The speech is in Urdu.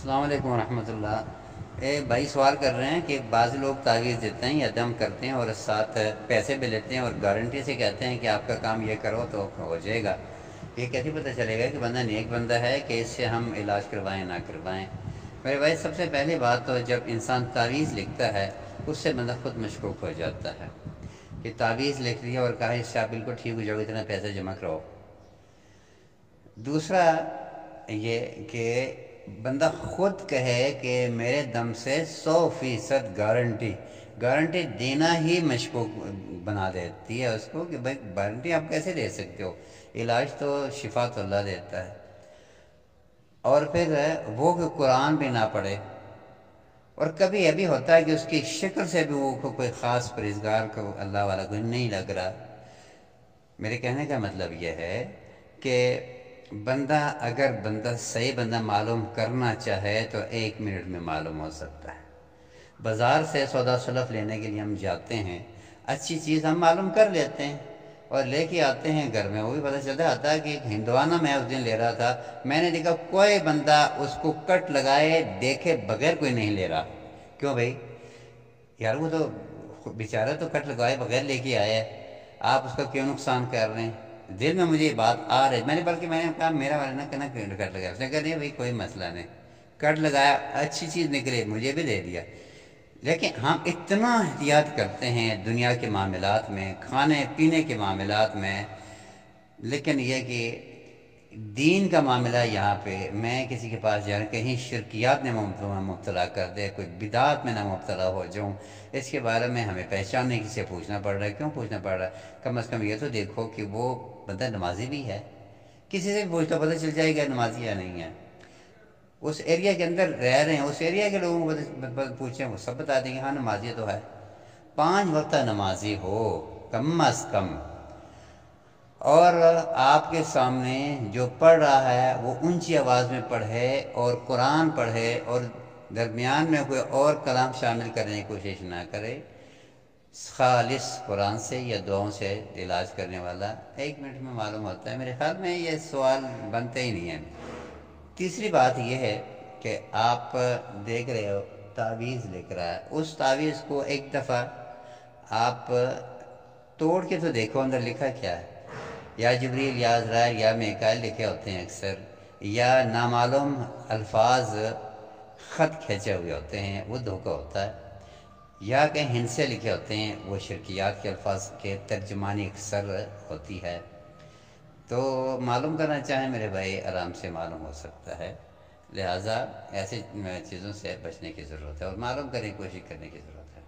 السلام علیکم ورحمۃ اللہ۔ بھائی سوال کر رہے ہیں کہ بعض لوگ تعویذ دیتے ہیں یا دم کرتے ہیں اور ساتھ پیسے بھی لیتے ہیں اور گارنٹی سے کہتے ہیں کہ آپ کا کام یہ کرو تو ہو جائے گا۔ یہ کیسے پتہ چلے گا کہ بندہ نیک بندہ ہے کہ اس سے ہم علاج کروائیں نہ کروائیں؟ میرے بھائی سب سے پہلی بات تو جب انسان تعویذ لکھتا ہے اس سے بندہ خود مشکوک ہو جاتا ہے کہ تعویذ لکھ لیا اور کہا اس سے آپ بالکل ٹھیک ہو جاؤ، اتنا پیسے جمع کرو۔ دوسرا یہ کہ بندہ خود کہے کہ میرے دم سے 100% گارنٹی، گارنٹی دینا ہی مشکوک بنا دیتی ہے اس کو کہ بھائی گارنٹی آپ کیسے دے سکتے ہو، علاج تو شفا تو اللہ دیتا ہے۔ اور پھر وہ کہ قرآن بھی نہ پڑھے، اور کبھی یہ بھی ہوتا ہے کہ اس کی شکل سے بھی وہ کوئی خاص پرہیزگار کو اللہ والا کوئی نہیں لگ رہا۔ میرے کہنے کا مطلب یہ ہے کہ اگر بندہ صحیح بندہ معلوم کرنا چاہے تو 1 منٹ میں معلوم ہو سکتا ہے۔ بازار سے سودا سلف لینے کے لیے ہم جاتے ہیں، اچھی چیز ہم معلوم کر لیتے ہیں اور لے کے آتے ہیں گھر میں، وہ بھی پتہ چلتا ہے کہ ایک ہندوانہ میں اس دن لے رہا تھا، میں نے دیکھا کوئی بندہ اس کو کٹ لگائے دیکھے بغیر کوئی نہیں لے رہا۔ کیوں بھائی؟ یار وہ تو بیچارہ تو کٹ لگائے بغیر لے کے آیا ہے، آپ اس کا کیوں نقصان کر رہے ہیں؟ دل میں مجھے یہ بات آ رہی، میں نے کہا میرا والا نہ کہنا کٹ لگایا، اس نے کہا نہیں بھائی کوئی مسئلہ نہیں، کٹ لگایا اچھی چیز نکلے مجھے بھی دے دیا۔ لیکن ہم اتنا احتیاط کرتے ہیں دنیا کے معاملات میں، کھانے پینے کے معاملات میں، لیکن یہ کہ دین کا معاملہ یہاں پہ میں کسی کے پاس جا رہا کہیں شرکیات میں مبتلا کر دے، کوئی بدعات میں نہ مبتلا ہو جاؤں، اس کے بارے میں ہمیں پہچاننے کسی سے پوچھنا پڑ رہا ہے۔ کیوں پوچھنا پڑ رہا ہے؟ کم از کم یہ تو دیکھو کہ وہ بندہ نمازی بھی ہے، کسی سے بھی پوچھ تو پتہ چل جائے گا نمازی یا نہیں ہے۔ اس ایریا کے اندر رہ رہے ہیں، اس ایریا کے لوگوں کو پوچھیں وہ سب بتا دیں گے ہاں نمازی تو ہے۔ 5 وقت نمازی ہو کم از کم، اور آپ کے سامنے جو پڑھ رہا ہے وہ اونچی آواز میں پڑھے اور قرآن پڑھے اور درمیان میں کوئی اور کلام شامل کرنے کی کوشش نہ کرے، خالص قرآن سے یا دعاؤں سے علاج کرنے والا 1 منٹ میں معلوم ہوتا ہے۔ میرے خیال میں یہ سوال بنتے ہی نہیں ہے۔ تیسری بات یہ ہے کہ آپ دیکھ رہے ہو تعویذ لکھ رہا ہے، اس تعویذ کو ایک دفعہ آپ توڑ کے تو دیکھو اندر لکھا کیا ہے۔ یا جبریل یا عزرائیل یا میکائیل لکھے ہوتے ہیں اکثر، یا نامعلوم الفاظ خط کھینچے ہوئے ہوتے ہیں، وہ دھوکہ ہوتا ہے، یا کہ ہندسے لکھے ہوتے ہیں، وہ شرکیات کے الفاظ کے ترجمانی اکثر ہوتی ہے۔ تو معلوم کرنا چاہیں میرے بھائی آرام سے معلوم ہو سکتا ہے، لہٰذا ایسی چیزوں سے بچنے کی ضرورت ہے اور معلوم کرنے کی کوشش کرنے کی ضرورت ہے۔